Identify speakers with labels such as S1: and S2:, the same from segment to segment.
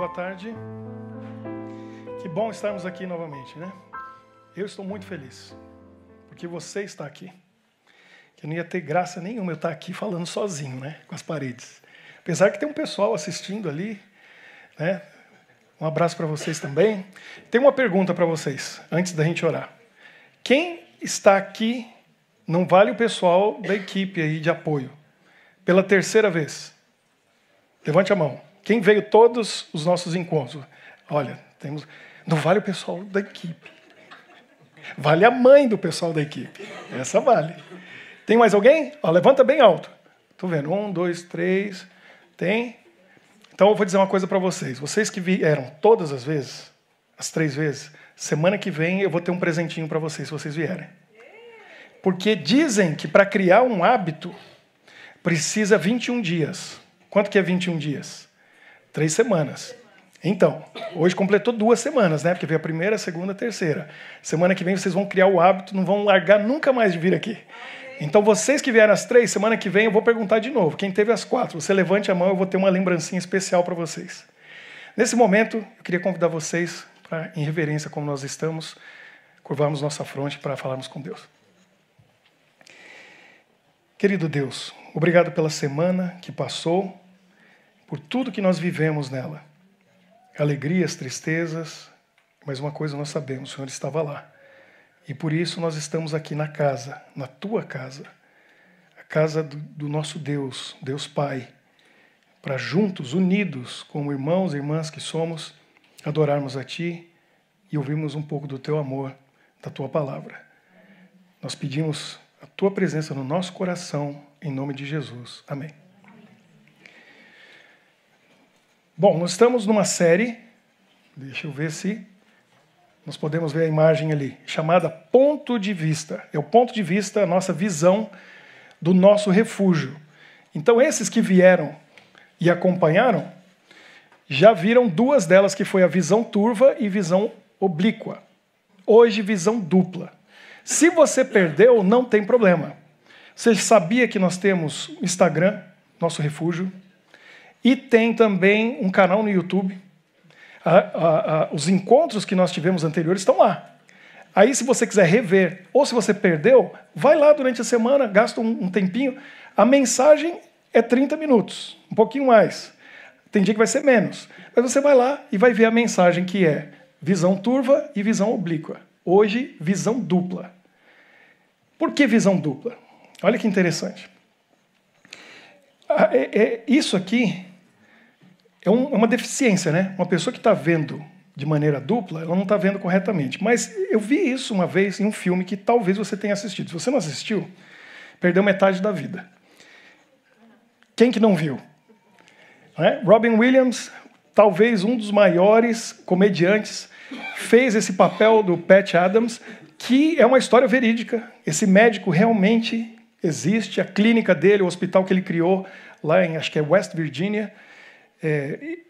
S1: boa tarde. Que bom estarmos aqui novamente, né? Eu estou muito feliz, porque você está aqui. Que não ia ter graça nenhuma eu estar aqui falando sozinho, né? Com as paredes. Apesar que tem um pessoal assistindo ali, né? Um abraço para vocês também. Tem uma pergunta para vocês, antes da gente orar. Quem está aqui, não vale o pessoal da equipe aí de apoio, pela terceira vez? Levante a mão. Quem veio todos os nossos encontros? Olha, não vale o pessoal da equipe. Vale a mãe do pessoal da equipe. Essa vale. Tem mais alguém? Ó, levanta bem alto. Estou vendo. 1, 2, 3. Tem? Então eu vou dizer uma coisa para vocês. Vocês que vieram todas as vezes, as 3 vezes, semana que vem eu vou ter um presentinho para vocês, se vocês vierem. Porque dizem que para criar um hábito precisa 21 dias. Quanto que é 21 dias? 3 semanas. Então, hoje completou 2 semanas, né? Porque veio a primeira, a segunda, a terceira. Semana que vem vocês vão criar o hábito, não vão largar nunca mais de vir aqui. Então, vocês que vieram às 3, semana que vem eu vou perguntar de novo. Quem teve às 4, você levante a mão, eu vou ter uma lembrancinha especial para vocês. Nesse momento, eu queria convidar vocês para, em reverência como nós estamos, curvarmos nossa fronte para falarmos com Deus. Querido Deus, obrigado pela semana que passou, por tudo que nós vivemos nela. Alegrias, tristezas, mas uma coisa nós sabemos, o Senhor estava lá. E por isso nós estamos aqui na casa, na tua casa, a casa do nosso Deus, Deus Pai, para juntos, unidos, como irmãos e irmãs que somos, adorarmos a Ti e ouvirmos um pouco do Teu amor, da Tua palavra. Nós pedimos a Tua presença no nosso coração, em nome de Jesus. Amém. Bom, nós estamos numa série, deixa eu ver se nós podemos ver a imagem ali, chamada Ponto de Vista. É o ponto de vista, a nossa visão do nosso refúgio. Então, esses que vieram e acompanharam, já viram 2 delas, que foi a visão turva e visão oblíqua. Hoje, visão dupla. Se você perdeu, não tem problema. Você sabia que nós temos o Instagram, nosso refúgio, e tem também um canal no YouTube. Os encontros que nós tivemos anteriores estão lá. Aí, se você quiser rever, ou se você perdeu, vai lá durante a semana, gasta um tempinho. A mensagem é 30 minutos, um pouquinho mais. Tem dia que vai ser menos. Mas você vai lá e vai ver a mensagem que é visão turva e visão oblíqua. Hoje, visão dupla. Por que visão dupla? Olha que interessante. Isso aqui é uma deficiência, né? Uma pessoa que está vendo de maneira dupla, ela não está vendo corretamente. Mas eu vi isso uma vez em um filme que talvez você tenha assistido. Se você não assistiu, perdeu metade da vida. Quem que não viu? Robin Williams, talvez um dos maiores comediantes, fez esse papel do Patch Adams, que é uma história verídica. Esse médico realmente existe, a clínica dele, o hospital que ele criou lá em, acho que é West Virginia,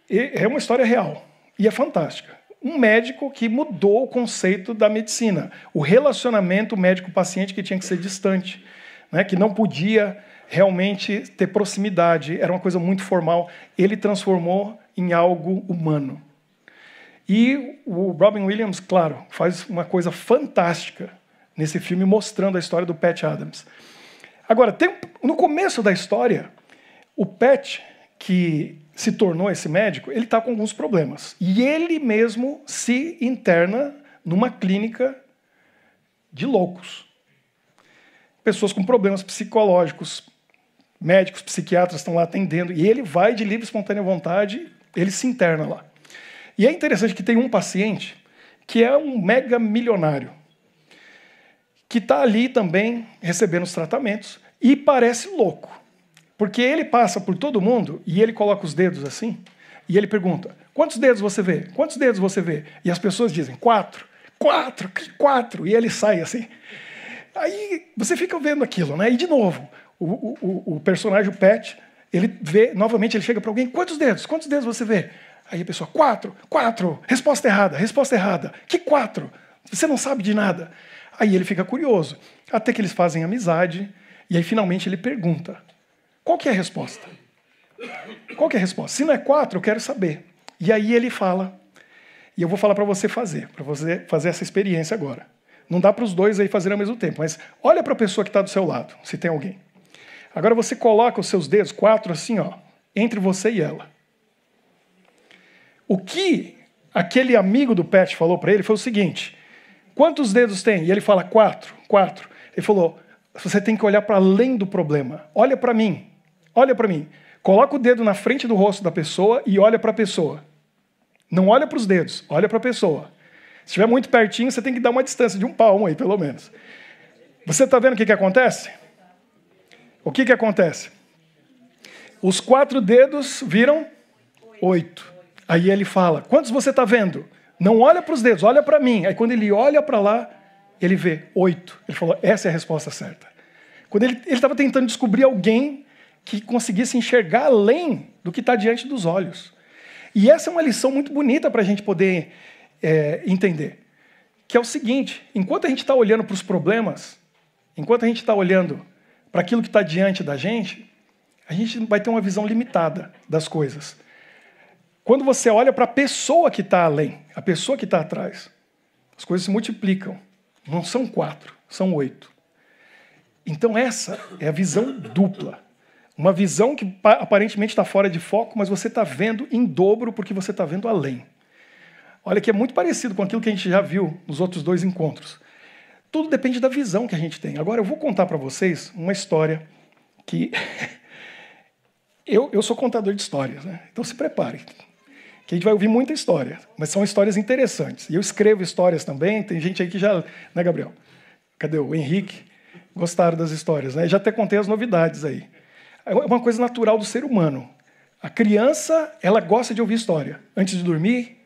S1: é uma história real e é fantástica. Um médico que mudou o conceito da medicina, o relacionamento médico-paciente que tinha que ser distante, né, que não podia realmente ter proximidade, era uma coisa muito formal. Ele transformou em algo humano. E o Robin Williams, claro, faz uma coisa fantástica nesse filme, mostrando a história do Patch Adams. Agora, no começo da história, o Patch, que se tornou esse médico, ele está com alguns problemas. E ele mesmo se interna numa clínica de loucos. Pessoas com problemas psicológicos, médicos, psiquiatras estão lá atendendo, e ele vai de livre e espontânea vontade, ele se interna lá. E é interessante que tem um paciente que é um mega milionário, que está ali também recebendo os tratamentos e parece louco. Porque ele passa por todo mundo e ele coloca os dedos assim e ele pergunta, quantos dedos você vê? Quantos dedos você vê? E as pessoas dizem, 4, 4, 4, e ele sai assim. Aí você fica vendo aquilo, né? E de novo, o personagem, o Patch, ele vê, novamente ele chega para alguém, quantos dedos? Quantos dedos você vê? Aí a pessoa, 4, 4, resposta errada, resposta errada. Que 4? Você não sabe de nada. Aí ele fica curioso, até que eles fazem amizade, e aí finalmente ele pergunta, qual que é a resposta? Qual que é a resposta? Se não é 4, eu quero saber. E aí ele fala, e eu vou falar para você fazer essa experiência agora. Não dá para os dois aí fazerem ao mesmo tempo, mas olha para a pessoa que está do seu lado, se tem alguém. Agora você coloca os seus dedos, 4 assim, ó, entre você e ela. O que aquele amigo do Pat falou para ele foi o seguinte: quantos dedos tem? E ele fala 4. Ele falou, você tem que olhar para além do problema. Olha para mim. Coloca o dedo na frente do rosto da pessoa e olha para a pessoa. Não olha para os dedos, olha para a pessoa. Se estiver muito pertinho, você tem que dar uma distância de 1 palmo aí, pelo menos. Você está vendo o que acontece? O que acontece? Os 4 dedos viram 8. Aí ele fala, quantos você está vendo? Não olha para os dedos, olha para mim. Aí quando ele olha para lá, ele vê 8. Ele falou, essa é a resposta certa. Quando ele estava tentando descobrir alguém que conseguisse enxergar além do que está diante dos olhos. E essa é uma lição muito bonita para a gente poder entender. Que é o seguinte, enquanto a gente está olhando para os problemas, enquanto a gente está olhando para aquilo que está diante da gente, a gente vai ter uma visão limitada das coisas. Quando você olha para a pessoa que está além, a pessoa que está atrás, as coisas se multiplicam. Não são 4, são 8. Então essa é a visão dupla. Uma visão que aparentemente está fora de foco, mas você está vendo em dobro porque você está vendo além. Olha que é muito parecido com aquilo que a gente já viu nos outros 2 encontros. Tudo depende da visão que a gente tem. Agora eu vou contar para vocês uma história que... eu sou contador de histórias, né? Então se prepare, que a gente vai ouvir muita história, mas são histórias interessantes. E eu escrevo histórias também, tem gente aí que já... Né, Gabriel? Cadê o Henrique? Gostaram das histórias, né? Já até contei as novidades aí. É uma coisa natural do ser humano. A criança, ela gosta de ouvir história. Antes de dormir,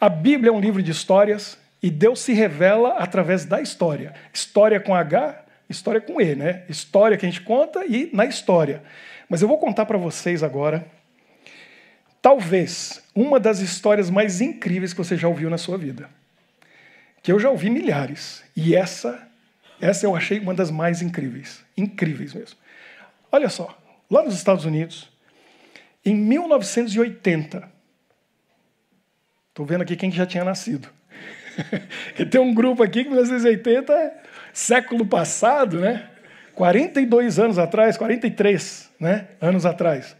S1: a Bíblia é um livro de histórias e Deus se revela através da história. História com H, história com E, né? História que a gente conta e na história. Mas eu vou contar para vocês agora, talvez, uma das histórias mais incríveis que você já ouviu na sua vida. Que eu já ouvi milhares. E essa eu achei uma das mais incríveis. Incríveis mesmo. Olha só, lá nos Estados Unidos, em 1980, estou vendo aqui quem já tinha nascido. Tem um grupo aqui que 1980 é século passado, né? 42 anos atrás, 43, né? Anos atrás.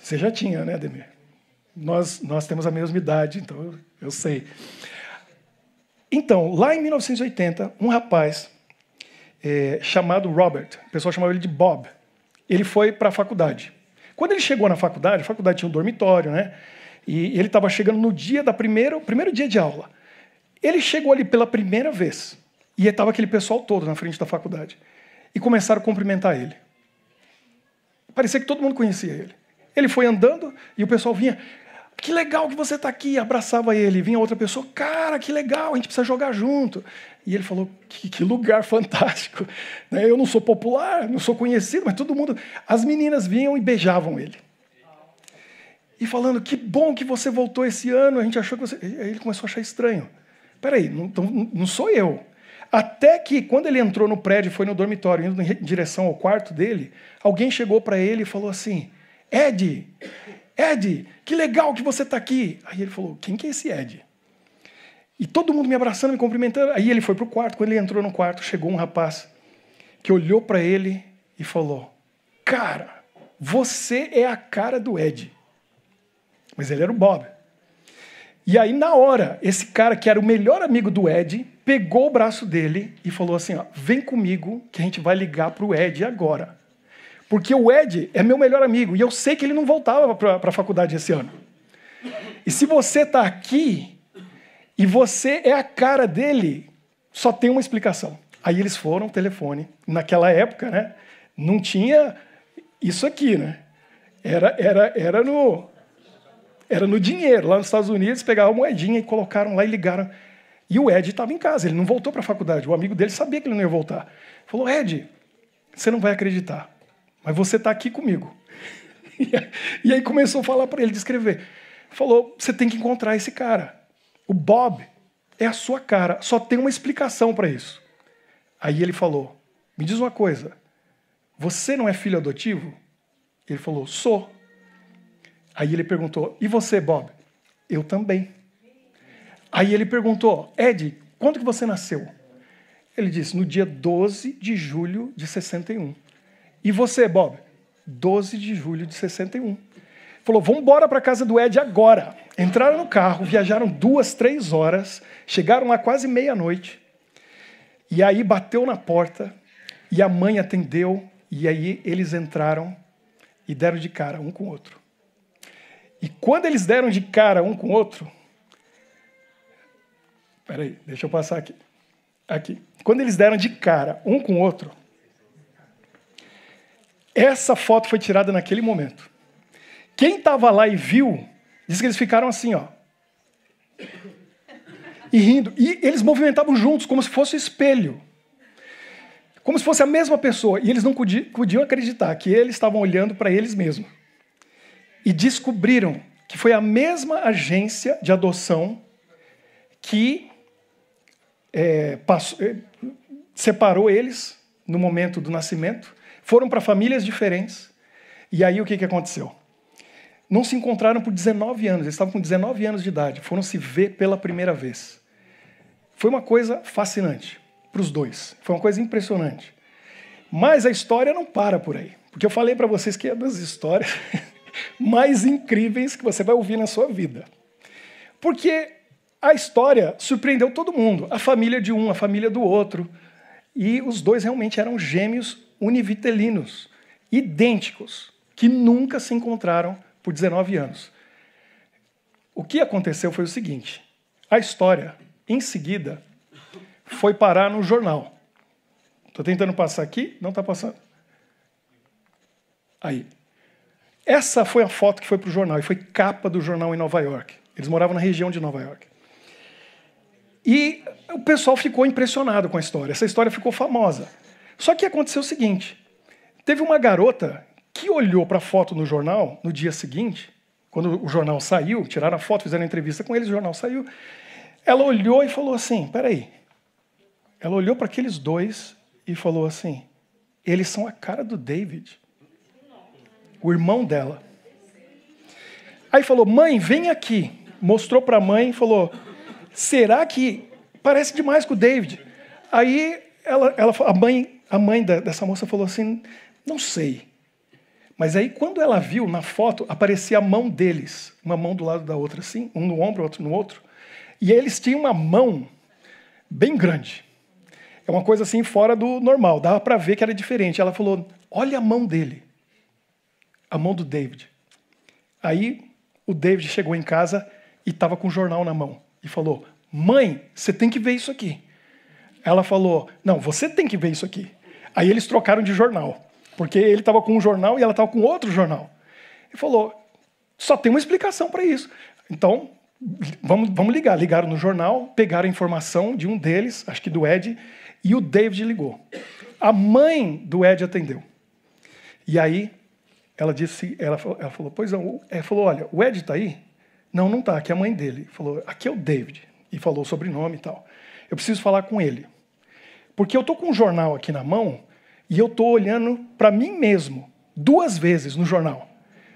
S1: Você já tinha, né, Ademir? Nós temos a mesma idade, então eu sei. Então, lá em 1980, um rapaz chamado Robert, o pessoal chamava ele de Bob, ele foi para a faculdade. Quando ele chegou na faculdade, a faculdade tinha um dormitório, né? E ele estava chegando no dia o primeiro dia de aula. Ele chegou ali pela primeira vez, e estava aquele pessoal todo na frente da faculdade. E começaram a cumprimentar ele. Parecia que todo mundo conhecia ele. Ele foi andando e o pessoal vinha, que legal que você está aqui, abraçava ele. Vinha outra pessoa, cara, que legal, a gente precisa jogar junto. E ele falou, que lugar fantástico. Eu não sou popular, não sou conhecido, mas todo mundo... As meninas vinham e beijavam ele. E falando, que bom que você voltou esse ano, a gente achou que você... Aí ele começou a achar estranho. Peraí, não sou eu. Até que, quando ele entrou no prédio, foi no dormitório, indo em direção ao quarto dele, alguém chegou para ele e falou assim, Ed, que legal que você está aqui. Aí ele falou, quem que é esse Ed? E todo mundo me abraçando, me cumprimentando. Aí ele foi para o quarto. Quando ele entrou no quarto, chegou um rapaz que olhou para ele e falou, cara, você é a cara do Ed. Mas ele era o Bob. E aí, na hora, esse cara que era o melhor amigo do Ed, pegou o braço dele e falou assim, ó, vem comigo que a gente vai ligar para o Ed agora. Porque o Ed é meu melhor amigo e eu sei que ele não voltava para a faculdade esse ano. E se você está aqui e você é a cara dele, só tem uma explicação. Aí eles foram, telefone. Naquela época, né, não tinha isso aqui, né? Era no dinheiro. Lá nos Estados Unidos, pegavam uma moedinha e colocaram lá e ligaram. E o Ed estava em casa, ele não voltou para a faculdade. O amigo dele sabia que ele não ia voltar. Falou, Ed, você não vai acreditar, mas você está aqui comigo. E aí começou a falar para ele, descrever. Falou, você tem que encontrar esse cara. O Bob é a sua cara, só tem uma explicação para isso. Aí ele falou, me diz uma coisa, você não é filho adotivo? Ele falou, sou. Aí ele perguntou, e você, Bob? eu também. Aí ele perguntou, Ed, quando que você nasceu? Ele disse, no dia 12 de julho de 61. E você, Bob? 12 de julho de 61. Falou, vamos embora para a casa do Ed agora. Entraram no carro, viajaram 2, 3 horas, chegaram lá quase meia-noite. E aí bateu na porta, e a mãe atendeu, e aí eles entraram e deram de cara um com o outro. E quando eles deram de cara um com o outro... Peraí, deixa eu passar aqui. Aqui. Quando eles deram de cara um com o outro, essa foto foi tirada naquele momento. Quem estava lá e viu, disse que eles ficaram assim, ó. E rindo. E eles movimentavam juntos, como se fosse espelho. Como se fosse a mesma pessoa. E eles não podiam acreditar que eles estavam olhando para eles mesmos. E descobriram que foi a mesma agência de adoção que separou eles no momento do nascimento. Foram para famílias diferentes. E aí o que aconteceu? Não se encontraram por 19 anos. Eles estavam com 19 anos de idade. Foram se ver pela primeira vez. Foi uma coisa fascinante para os dois. Foi uma coisa impressionante. Mas a história não para por aí. Porque eu falei para vocês que é das histórias mais incríveis que você vai ouvir na sua vida. Porque a história surpreendeu todo mundo. A família de um, a família do outro. E os dois realmente eram gêmeos univitelinos, idênticos, que nunca se encontraram por 19 anos. O que aconteceu foi o seguinte. A história, em seguida, foi parar no jornal. Estou tentando passar aqui, não está passando. Aí. Essa foi a foto que foi para o jornal, e foi capa do jornal em Nova York. Eles moravam na região de Nova York. E o pessoal ficou impressionado com a história. Essa história ficou famosa. Só que aconteceu o seguinte. Teve uma garota que olhou para a foto no jornal no dia seguinte, quando o jornal saiu, tiraram a foto, fizeram a entrevista com eles, o jornal saiu. Ela olhou e falou assim, peraí. Ela olhou para aqueles dois e falou assim, eles são a cara do David. O irmão dela. Aí falou, mãe, vem aqui. Mostrou para a mãe e falou, será que parece demais com o David? Aí a mãe dessa moça falou assim, não sei. Mas aí quando ela viu na foto, aparecia a mão deles. Uma mão do lado da outra assim, um no ombro, outro no outro. E eles tinham uma mão bem grande. É uma coisa assim fora do normal, dava para ver que era diferente. Ela falou, olha a mão dele. A mão do David. Aí o David chegou em casa e estava com o jornal na mão. E falou, mãe, você tem que ver isso aqui. Ela falou, não, você tem que ver isso aqui. Aí eles trocaram de jornal. Porque ele estava com um jornal e ela estava com outro jornal. Ele falou, só tem uma explicação para isso. Então, vamos ligar. Ligaram no jornal, pegaram a informação de um deles, acho que do Ed, e o David ligou. A mãe do Ed atendeu. E aí, ela falou, pois não. Ela falou, olha, o Ed está aí? Não, não está, aqui é a mãe dele. Falou, aqui é o David. E falou o sobrenome e tal. Eu preciso falar com ele. Porque eu estou com um jornal aqui na mão e eu estou olhando para mim mesmo 2 vezes no jornal.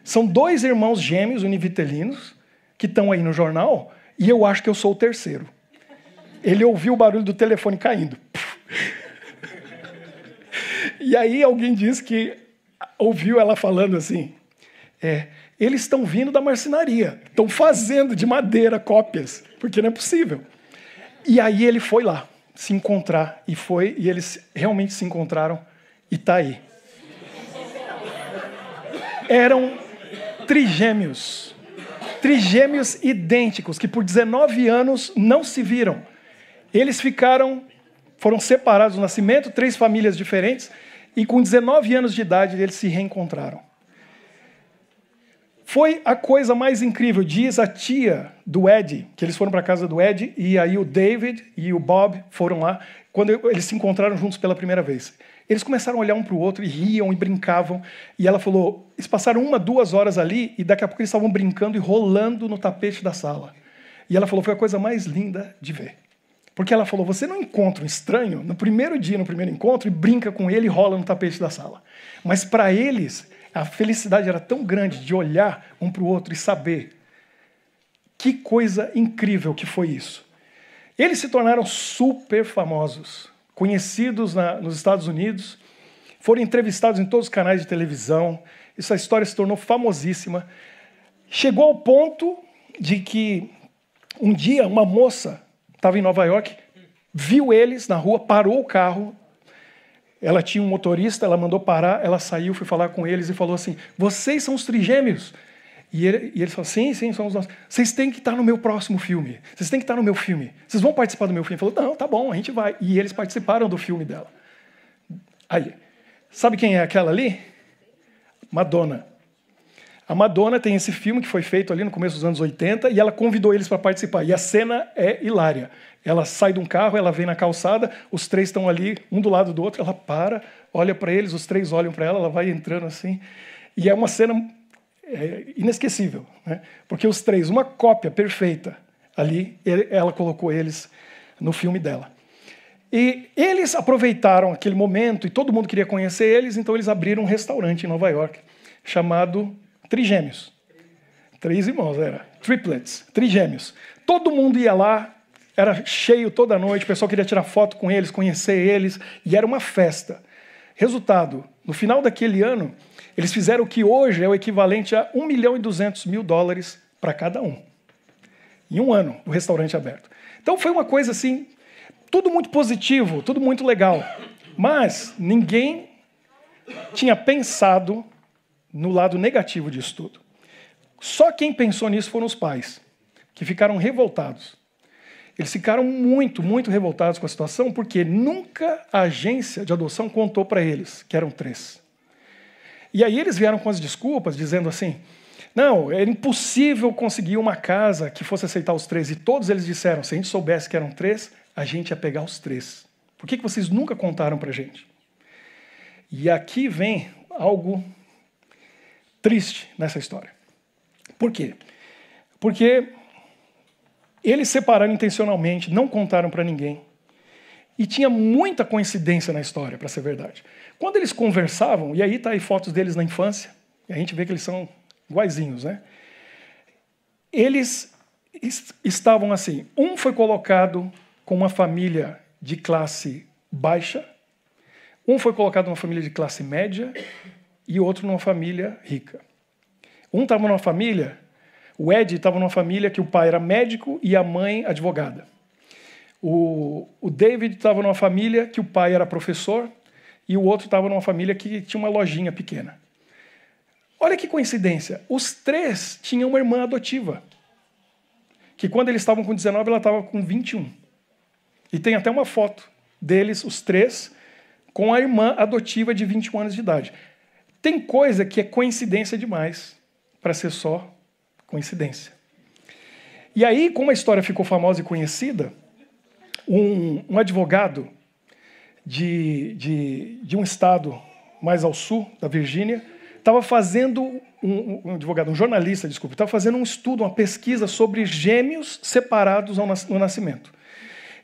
S1: São 2 irmãos gêmeos univitelinos que estão aí no jornal e eu acho que eu sou o terceiro. Ele ouviu o barulho do telefone caindo. E aí alguém disse que ouviu ela falando assim, eles estão vindo da marcenaria, estão fazendo de madeira cópias, porque não é possível. E aí ele foi lá se encontrar, e eles realmente se encontraram, e está aí. Eram trigêmeos idênticos, que por 19 anos não se viram. Eles foram separados no nascimento, 3 famílias diferentes, e com 19 anos de idade eles se reencontraram. Foi a coisa mais incrível, diz a tia do Ed, que eles foram para a casa do Ed, e aí o David e o Bob foram lá, quando eles se encontraram juntos pela primeira vez. Eles começaram a olhar um para o outro, e riam, e brincavam, e ela falou, eles passaram 1, 2 horas ali, e daqui a pouco eles estavam brincando e rolando no tapete da sala. E ela falou, foi a coisa mais linda de ver. Porque ela falou, você não encontra um estranho no primeiro dia, no primeiro encontro, e brinca com ele e rola no tapete da sala. Mas para eles, a felicidade era tão grande de olhar um para o outro e saber Que coisa incrível que foi isso. Eles se tornaram super famosos, conhecidos nos Estados Unidos, foram entrevistados em todos os canais de televisão, essa história se tornou famosíssima. Chegou ao ponto de que um dia uma moça estava em Nova York, viu eles na rua, parou o carro, ela tinha um motorista, ela mandou parar, ela saiu, foi falar com eles e falou assim, vocês são os trigêmeos? E eles falaram, sim, somos nós. Vocês têm que estar no meu próximo filme. Vocês têm que estar no meu filme. Vocês vão participar do meu filme? Ele falou, não, tá bom, a gente vai. E eles participaram do filme dela. Aí, sabe quem é aquela ali? Madonna. A Madonna tem esse filme que foi feito ali no começo dos anos 80 e ela convidou eles para participar. E a cena é hilária. Ela sai de um carro, ela vem na calçada, os três estão ali, um do lado do outro, ela para, olha para eles, os três olham para ela vai entrando assim. E é uma cena inesquecível, né? Porque os três, uma cópia perfeita ali, ela colocou eles no filme dela. E eles aproveitaram aquele momento e todo mundo queria conhecer eles, então eles abriram um restaurante em Nova York chamado Trigêmeos. Três irmãos, era triplets, trigêmeos. Todo mundo ia lá, era cheio toda noite, o pessoal queria tirar foto com eles, conhecer eles, e era uma festa. Resultado, no final daquele ano, eles fizeram o que hoje é o equivalente a $1.200.000 para cada um. Em um ano, o restaurante aberto. Então foi uma coisa assim, tudo muito positivo, tudo muito legal. Mas ninguém tinha pensado no lado negativo disso tudo. Só quem pensou nisso foram os pais, que ficaram revoltados. Eles ficaram muito, muito revoltados com a situação, porque nunca a agência de adoção contou para eles que eram 3. E aí eles vieram com as desculpas, dizendo assim, não, era impossível conseguir uma casa que fosse aceitar os 3. E todos eles disseram, se a gente soubesse que eram 3, a gente ia pegar os 3. Por que vocês nunca contaram para a gente? E aqui vem algo triste nessa história. Por quê? Porque eles separaram intencionalmente, não contaram para ninguém. E tinha muita coincidência na história, para ser verdade. Quando eles conversavam, e aí tá aí fotos deles na infância, e a gente vê que eles são iguaizinhos, né? Eles estavam assim, um foi colocado com uma família de classe baixa, um foi colocado numa família de classe média e outro numa família rica. Um estava numa família, o Ed estava numa família que o pai era médico e a mãe advogada. O David estava numa família que o pai era professor e o outro estava numa família que tinha uma lojinha pequena. Olha que coincidência, os 3 tinham uma irmã adotiva, que quando eles estavam com 19, ela estava com 21. E tem até uma foto deles, os 3, com a irmã adotiva de 21 anos de idade. Tem coisa que é coincidência demais para ser só coincidência. E aí, como a história ficou famosa e conhecida, um advogado de um estado mais ao sul, da Virgínia, estava fazendo, um jornalista, estava fazendo um estudo, uma pesquisa sobre gêmeos separados no nascimento.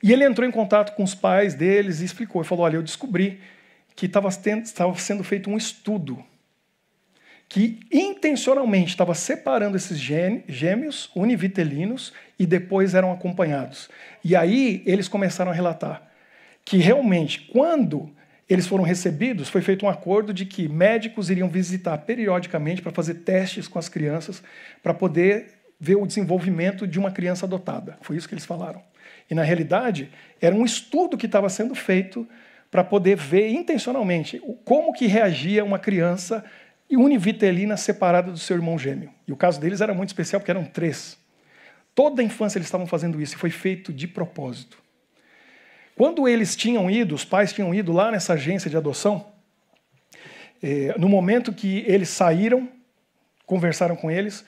S1: E ele entrou em contato com os pais deles e explicou, e falou, olha, eu descobri que estava sendo feito um estudo que intencionalmente estava separando esses gêmeos univitelinos e depois eram acompanhados. E aí eles começaram a relatar que realmente, quando eles foram recebidos, foi feito um acordo de que médicos iriam visitar periodicamente para fazer testes com as crianças, para poder ver o desenvolvimento de uma criança adotada. Foi isso que eles falaram. E, na realidade, era um estudo que estava sendo feito para poder ver intencionalmente como que reagia uma criança univitelina separada do seu irmão gêmeo. E o caso deles era muito especial, porque eram 3. Toda a infância eles estavam fazendo isso, e foi feito de propósito. Quando eles tinham ido, os pais tinham ido lá nessa agência de adoção, no momento que eles saíram, conversaram com eles,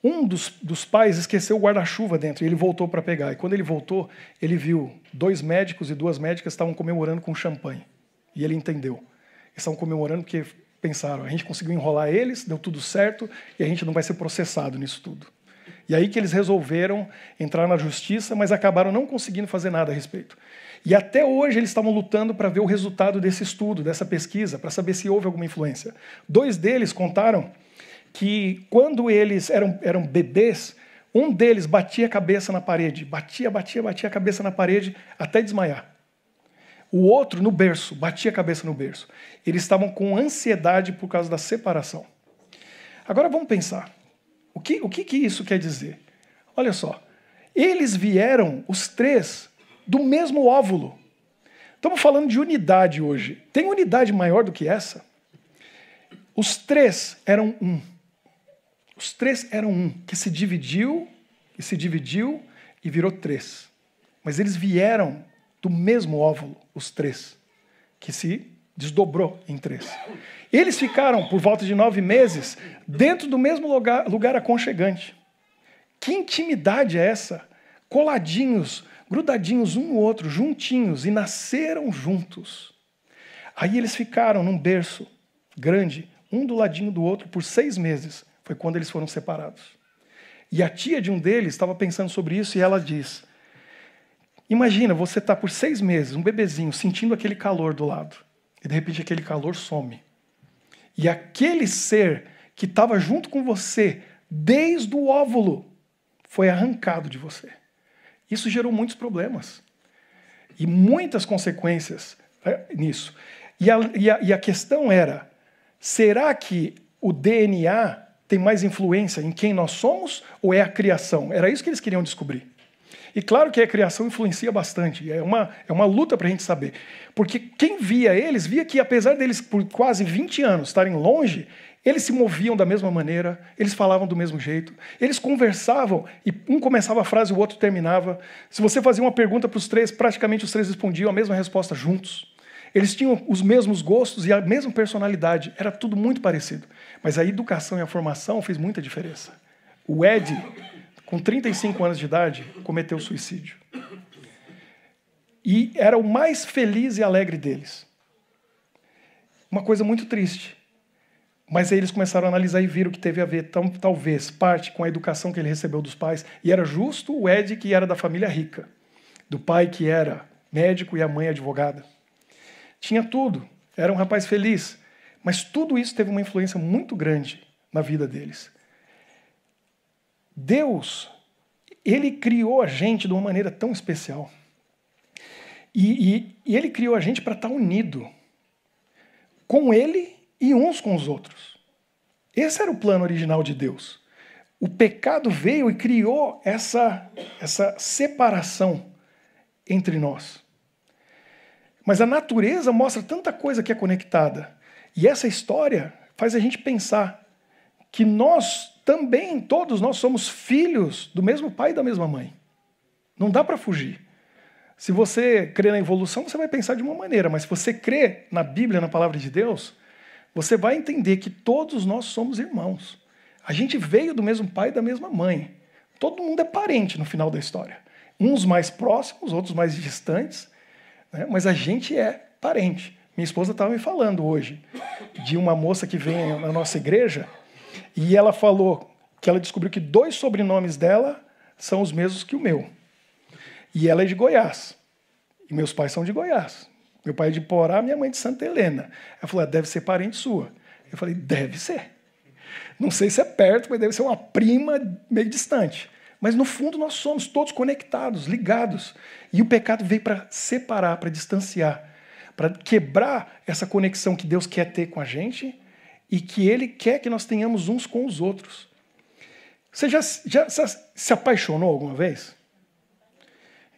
S1: um dos pais esqueceu o guarda-chuva dentro, e ele voltou para pegar. E quando ele voltou, ele viu 2 médicos e 2 médicas estavam comemorando com champanhe. E ele entendeu. Eles estavam comemorando porque pensaram, a gente conseguiu enrolar eles, deu tudo certo, e a gente não vai ser processado nisso tudo. E aí que eles resolveram entrar na justiça, mas acabaram não conseguindo fazer nada a respeito. E até hoje eles estavam lutando para ver o resultado desse estudo, dessa pesquisa, para saber se houve alguma influência. 2 deles contaram que quando eles eram bebês, Um deles batia a cabeça na parede, batia a cabeça na parede até desmaiar. O outro no berço, batia a cabeça no berço. Eles estavam com ansiedade por causa da separação. Agora vamos pensar. O que isso quer dizer? Olha só. Eles vieram, os três, do mesmo óvulo. Estamos falando de unidade hoje. Tem unidade maior do que essa? Os três eram um. Os três eram um, que se dividiu e virou três. Mas eles vieram do mesmo óvulo, os três, que se desdobrou em três. Eles ficaram, por volta de 9 meses, dentro do mesmo lugar aconchegante. Que intimidade é essa? Coladinhos, grudadinhos um no outro, juntinhos, e nasceram juntos. Aí eles ficaram num berço grande, um do ladinho do outro, por 6 meses. Foi quando eles foram separados. E a tia de um deles estava pensando sobre isso e ela diz, imagina, você está por 6 meses, um bebezinho, sentindo aquele calor do lado. E de repente aquele calor some. E aquele ser que estava junto com você, desde o óvulo, foi arrancado de você. Isso gerou muitos problemas. E muitas consequências nisso. E a questão era, será que o DNA tem mais influência em quem nós somos ou é a criação? Era isso que eles queriam descobrir. E claro que a criação influencia bastante, é uma luta para a gente saber. Porque quem via eles, via que apesar deles por quase 20 anos estarem longe, eles se moviam da mesma maneira, eles falavam do mesmo jeito, eles conversavam e um começava a frase e o outro terminava. Se você fazia uma pergunta para os três, praticamente os três respondiam a mesma resposta juntos. Eles tinham os mesmos gostos e a mesma personalidade, era tudo muito parecido. Mas a educação e a formação fez muita diferença. O Ed, com 35 anos de idade, cometeu suicídio. E era o mais feliz e alegre deles. Uma coisa muito triste. Mas aí eles começaram a analisar e viram que teve a ver, talvez, parte com a educação que ele recebeu dos pais. E era justo o Ed, que era da família rica. Do pai que era médico e a mãe advogada. Tinha tudo. Era um rapaz feliz. Mas tudo isso teve uma influência muito grande na vida deles. Deus, Ele criou a gente de uma maneira tão especial. E Ele criou a gente para estar unido com Ele e uns com os outros. Esse era o plano original de Deus. O pecado veio e criou essa separação entre nós. Mas a natureza mostra tanta coisa que é conectada. E essa história faz a gente pensar que nós também, todos nós somos filhos do mesmo pai e da mesma mãe. Não dá para fugir. Se você crê na evolução, você vai pensar de uma maneira, mas se você crê na Bíblia, na palavra de Deus, você vai entender que todos nós somos irmãos. A gente veio do mesmo pai e da mesma mãe. Todo mundo é parente no final da história. Uns mais próximos, outros mais distantes, né? Mas a gente é parente. Minha esposa estava me falando hoje de uma moça que vem na nossa igreja e ela falou que ela descobriu que 2 sobrenomes dela são os mesmos que o meu. E ela é de Goiás. E meus pais são de Goiás. Meu pai é de Porá, minha mãe é de Santa Helena. Ela falou, deve ser parente sua. Eu falei, deve ser. Não sei se é perto, mas deve ser uma prima meio distante. Mas no fundo nós somos todos conectados, ligados. E o pecado veio para separar, para distanciar, para quebrar essa conexão que Deus quer ter com a gente e que Ele quer que nós tenhamos uns com os outros. Você já se apaixonou alguma vez?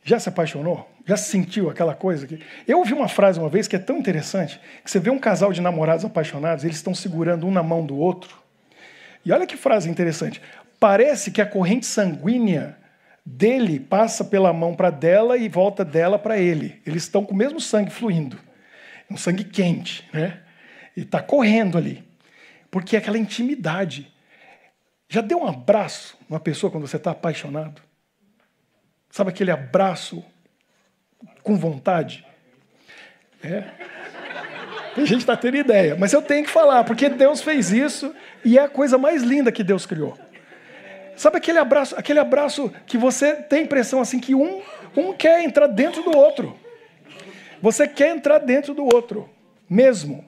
S1: Já se apaixonou? Já sentiu aquela coisa? Eu ouvi uma frase uma vez que é tão interessante, que você vê um casal de namorados apaixonados, eles estão segurando um na mão do outro. E olha que frase interessante. Parece que a corrente sanguínea dele passa pela mão para dela e volta dela para ele. Eles estão com o mesmo sangue fluindo. Um sangue quente, né? E está correndo ali. Porque é aquela intimidade. Já deu um abraço numa pessoa quando você está apaixonado? Sabe aquele abraço com vontade? É. A gente está tendo ideia, mas eu tenho que falar, porque Deus fez isso e é a coisa mais linda que Deus criou. Sabe aquele abraço que você tem a impressão assim que um quer entrar dentro do outro. Você quer entrar dentro do outro, mesmo.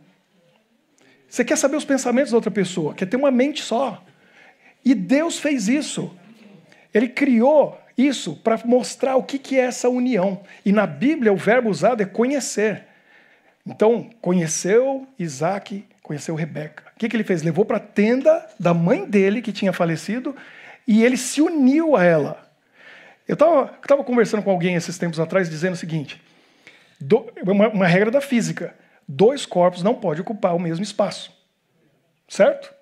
S1: Você quer saber os pensamentos da outra pessoa, quer ter uma mente só. E Deus fez isso. Ele criou isso para mostrar o que é essa união. E na Bíblia o verbo usado é conhecer. Então, conheceu Isaac, conheceu Rebeca. O que ele fez? Levou para a tenda da mãe dele, que tinha falecido, e ele se uniu a ela. Eu estava conversando com alguém esses tempos atrás, dizendo o seguinte, uma regra da física, 2 corpos não podem ocupar o mesmo espaço. Certo?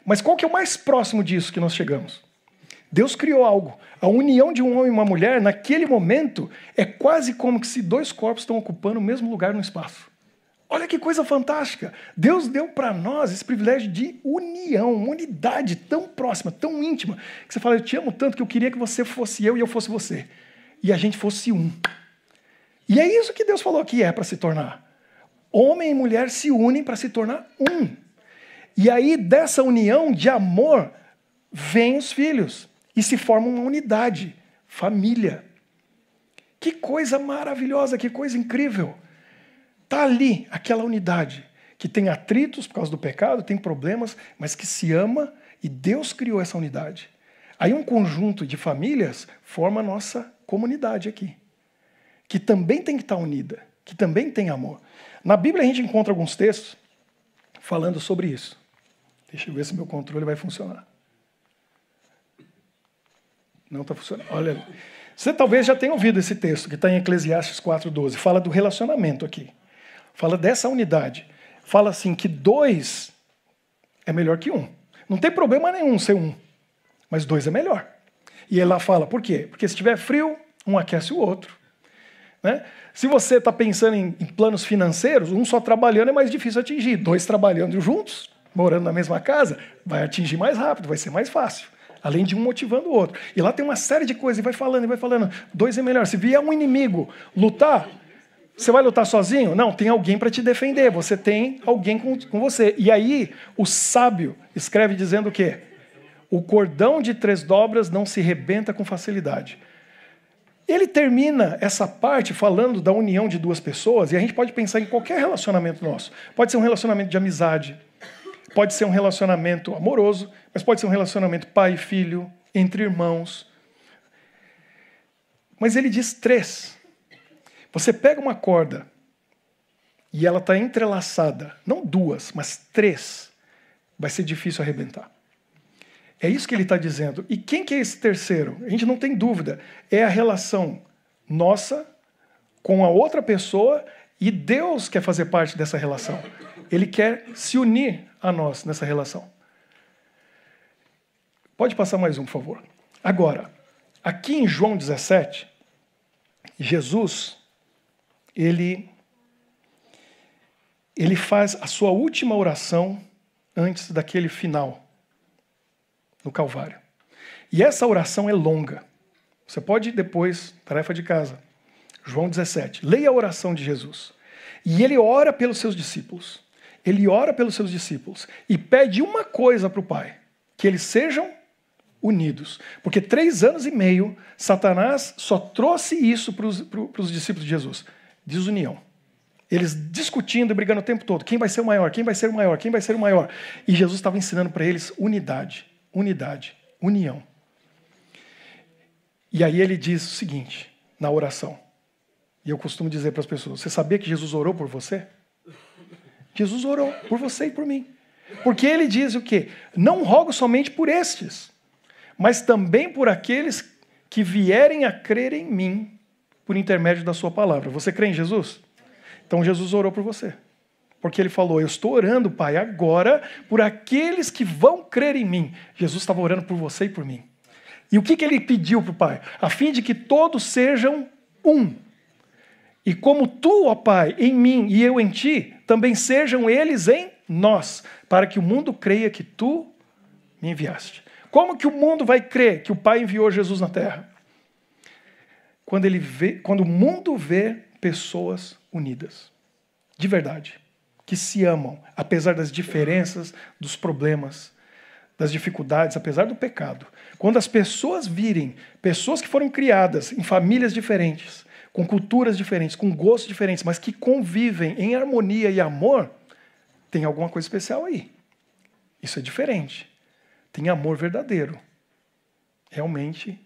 S1: Mas qual que é o mais próximo disso que nós chegamos? Deus criou algo. A união de um homem e uma mulher, naquele momento, é quase como que se 2 corpos estão ocupando o mesmo lugar no espaço. Olha que coisa fantástica. Deus deu para nós esse privilégio de união, uma unidade tão próxima, tão íntima, que você fala, eu te amo tanto que eu queria que você fosse eu e eu fosse você. E a gente fosse um. E é isso que Deus falou que é para se tornar. Homem e mulher se unem para se tornar um. E aí, dessa união de amor, vêm os filhos. E se forma uma unidade, família. Que coisa maravilhosa, que coisa incrível. Está ali aquela unidade, que tem atritos por causa do pecado, tem problemas, mas que se ama e Deus criou essa unidade. Aí um conjunto de famílias forma a nossa comunidade aqui, que também tem que estar unida, que também tem amor. Na Bíblia a gente encontra alguns textos falando sobre isso. Deixa eu ver se meu controle vai funcionar. Não está funcionando. Olha, você talvez já tenha ouvido esse texto, que está em Eclesiastes 4:12. Fala do relacionamento aqui. Fala dessa unidade. Fala assim que 2 é melhor que 1. Não tem problema nenhum ser 1, mas 2 é melhor. E ele lá fala, por quê? Porque se tiver frio, um aquece o outro. Né? Se você está pensando em planos financeiros, um só trabalhando é mais difícil atingir. 2 trabalhando juntos, morando na mesma casa, vai atingir mais rápido, vai ser mais fácil. Além de um motivando o outro. E lá tem uma série de coisas, e vai falando, 2 é melhor. Se vier um inimigo lutar, você vai lutar sozinho? Não, tem alguém para te defender. Você tem alguém com você. E aí, o sábio escreve dizendo o quê? O cordão de 3 dobras não se rebenta com facilidade. Ele termina essa parte falando da união de 2 pessoas, e a gente pode pensar em qualquer relacionamento nosso. Pode ser um relacionamento de amizade, pode ser um relacionamento amoroso, mas pode ser um relacionamento pai e filho, entre irmãos. Mas ele diz 3. Você pega uma corda e ela está entrelaçada, não 2, mas 3, vai ser difícil arrebentar. É isso que ele está dizendo. E quem que é esse terceiro? A gente não tem dúvida. É a relação nossa com a outra pessoa e Deus quer fazer parte dessa relação. Ele quer se unir a nós nessa relação. Pode passar mais um, por favor. Agora, aqui em João 17, Jesus, ele faz a sua última oração antes daquele final, no Calvário. E essa oração é longa. Você pode depois, tarefa de casa, João 17, leia a oração de Jesus. E ele ora pelos seus discípulos. Ele ora pelos seus discípulos e pede uma coisa para o Pai, que eles sejam unidos. Porque 3 anos e meio, Satanás só trouxe isso para os discípulos de Jesus. Desunião. Eles discutindo e brigando o tempo todo. Quem vai ser o maior? Quem vai ser o maior? Quem vai ser o maior? E Jesus estava ensinando para eles unidade, união. E aí ele diz o seguinte, na oração. E eu costumo dizer para as pessoas, você sabia que Jesus orou por você? Jesus orou por você e por mim. Porque ele diz o quê? Não rogo somente por estes, mas também por aqueles que vierem a crer em mim por intermédio da sua palavra. Você crê em Jesus? Então Jesus orou por você. Porque ele falou, eu estou orando, Pai, agora por aqueles que vão crer em mim. Jesus estava orando por você e por mim. E o que ele pediu para o Pai? A fim de que todos sejam um. E como tu, ó Pai, em mim e eu em ti, também sejam eles em nós, para que o mundo creia que tu me enviaste. Como que o mundo vai crer que o Pai enviou Jesus na terra? Quando o mundo vê pessoas unidas, de verdade, que se amam, apesar das diferenças, dos problemas, das dificuldades, apesar do pecado. Quando as pessoas virem pessoas que foram criadas em famílias diferentes, com culturas diferentes, com gostos diferentes, mas que convivem em harmonia e amor, tem alguma coisa especial aí. Isso é diferente. Tem amor verdadeiro. realmente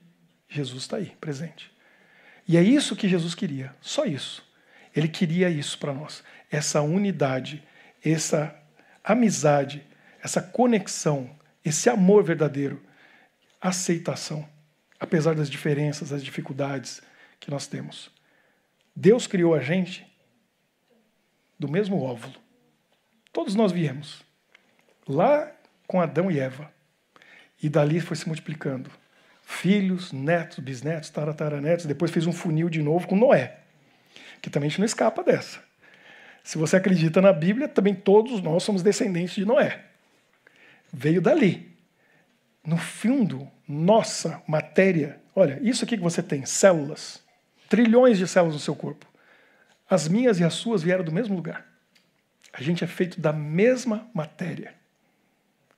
S1: Jesus está aí, presente. E é isso que Jesus queria, só isso. Ele queria isso para nós, essa unidade, essa amizade, essa conexão, esse amor verdadeiro, aceitação, apesar das diferenças, das dificuldades que nós temos. Deus criou a gente do mesmo óvulo. Todos nós viemos lá com Adão e Eva. E dali foi se multiplicando. Filhos, netos, bisnetos, tarataranetos. Depois fez um funil de novo com Noé. Que também a gente não escapa dessa. Se você acredita na Bíblia, também todos nós somos descendentes de Noé. Veio dali. No fundo, nossa matéria, olha, isso aqui que você tem, células, trilhões de células no seu corpo. As minhas e as suas vieram do mesmo lugar. A gente é feito da mesma matéria.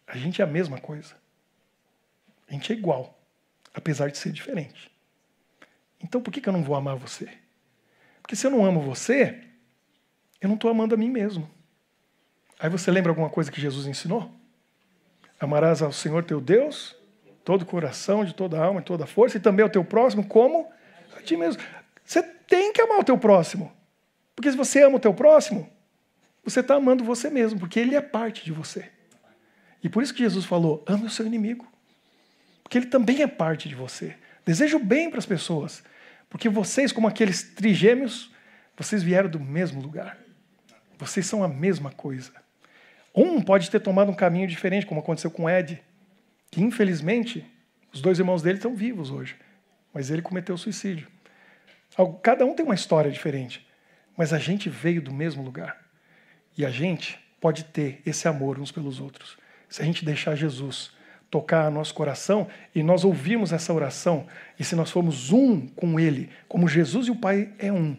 S1: A gente é a mesma coisa. A gente é igual, apesar de ser diferente. Então por que eu não vou amar você? Porque se eu não amo você, eu não estou amando a mim mesmo. Aí você lembra alguma coisa que Jesus ensinou? Amarás ao Senhor teu Deus, todo o coração, de toda a alma, de toda a força, e também ao teu próximo como a ti mesmo. Você tem que amar o teu próximo. Porque se você ama o teu próximo, você está amando você mesmo, porque ele é parte de você. E por isso que Jesus falou, ame o seu inimigo. Porque ele também é parte de você. Deseja o bem para as pessoas. Porque vocês, como aqueles trigêmeos, vocês vieram do mesmo lugar. Vocês são a mesma coisa. Um pode ter tomado um caminho diferente, como aconteceu com Ed, que infelizmente os dois irmãos dele estão vivos hoje. Mas ele cometeu suicídio. Cada um tem uma história diferente. Mas a gente veio do mesmo lugar. E a gente pode ter esse amor uns pelos outros. Se a gente deixar Jesus tocar nosso coração e nós ouvirmos essa oração, e se nós formos um com Ele, como Jesus e o Pai é um,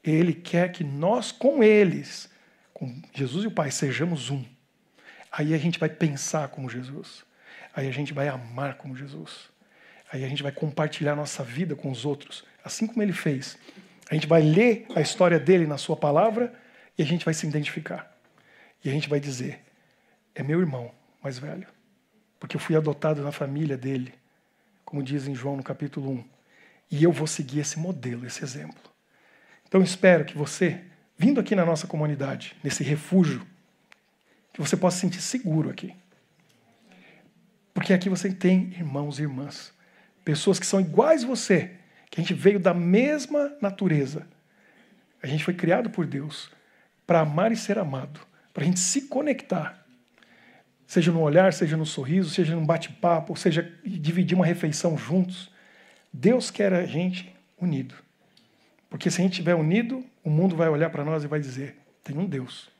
S1: Ele quer que nós com eles, com Jesus e o Pai, sejamos um. Aí a gente vai pensar como Jesus. Aí a gente vai amar como Jesus. Aí a gente vai compartilhar nossa vida com os outros, assim como Ele fez. A gente vai ler a história dele na sua palavra e a gente vai se identificar. E a gente vai dizer, é meu irmão mais velho, porque eu fui adotado na família dele, como diz em João no capítulo 1. E eu vou seguir esse modelo, esse exemplo. Então eu espero que você, vindo aqui na nossa comunidade, nesse refúgio, que você possa se sentir seguro aqui. Porque aqui você tem irmãos e irmãs, pessoas que são iguais a você, que a gente veio da mesma natureza. A gente foi criado por Deus para amar e ser amado, para a gente se conectar. Seja no olhar, seja no sorriso, seja num bate-papo, seja dividir uma refeição juntos. Deus quer a gente unido. Porque se a gente estiver unido, o mundo vai olhar para nós e vai dizer, tem um Deus.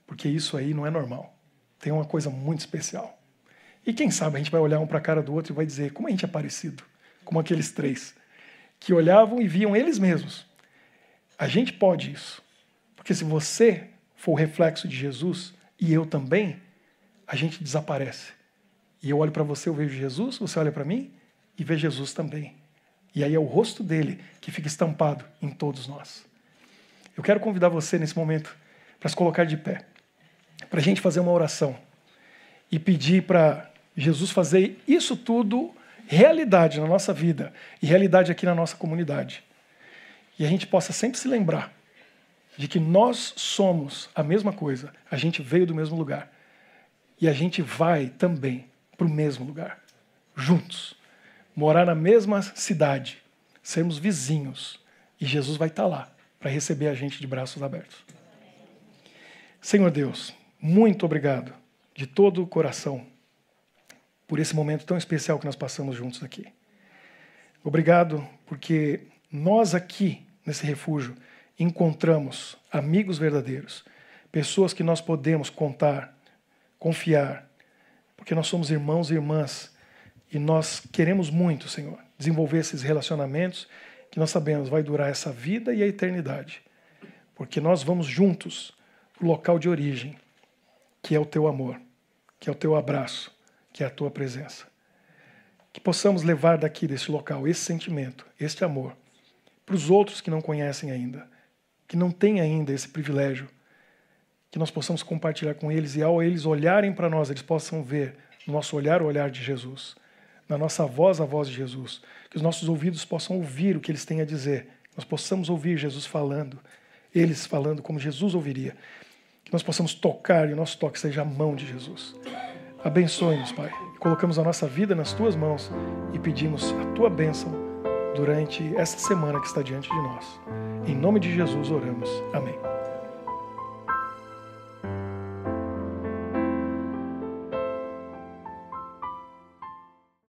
S1: Porque isso aí não é normal. Tem uma coisa muito especial. E quem sabe a gente vai olhar um para a cara do outro e vai dizer, como a gente é parecido? Como aqueles três, que olhavam e viam eles mesmos. A gente pode isso. Porque se você for o reflexo de Jesus, e eu também, a gente desaparece. E eu olho para você, eu vejo Jesus, você olha para mim e vê Jesus também. E aí é o rosto dele que fica estampado em todos nós. Eu quero convidar você nesse momento para se colocar de pé, para a gente fazer uma oração e pedir para Jesus fazer isso tudo realidade na nossa vida e realidade aqui na nossa comunidade. E a gente possa sempre se lembrar de que nós somos a mesma coisa, a gente veio do mesmo lugar. E a gente vai também para o mesmo lugar, juntos, morar na mesma cidade, sermos vizinhos, e Jesus vai estar lá para receber a gente de braços abertos. Senhor Deus, muito obrigado de todo o coração por esse momento tão especial que nós passamos juntos aqui. Obrigado porque nós aqui, nesse refúgio, encontramos amigos verdadeiros, pessoas que nós podemos contar, confiar, porque nós somos irmãos e irmãs e nós queremos muito, Senhor, desenvolver esses relacionamentos que nós sabemos vai durar essa vida e a eternidade, porque nós vamos juntos para o local de origem, que é o teu amor, que é o teu abraço, que é a tua presença. Que possamos levar daqui desse local esse sentimento, este amor, para os outros que não conhecem ainda, que não têm ainda esse privilégio, que nós possamos compartilhar com eles e ao eles olharem para nós, eles possam ver no nosso olhar o olhar de Jesus, na nossa voz a voz de Jesus, que os nossos ouvidos possam ouvir o que eles têm a dizer, nós possamos ouvir Jesus falando, eles falando como Jesus ouviria, que nós possamos tocar e o nosso toque seja a mão de Jesus. Abençoe-nos, Pai. Colocamos a nossa vida nas Tuas mãos e pedimos a Tua bênção durante essa semana que está diante de nós. Em nome de Jesus oramos. Amém.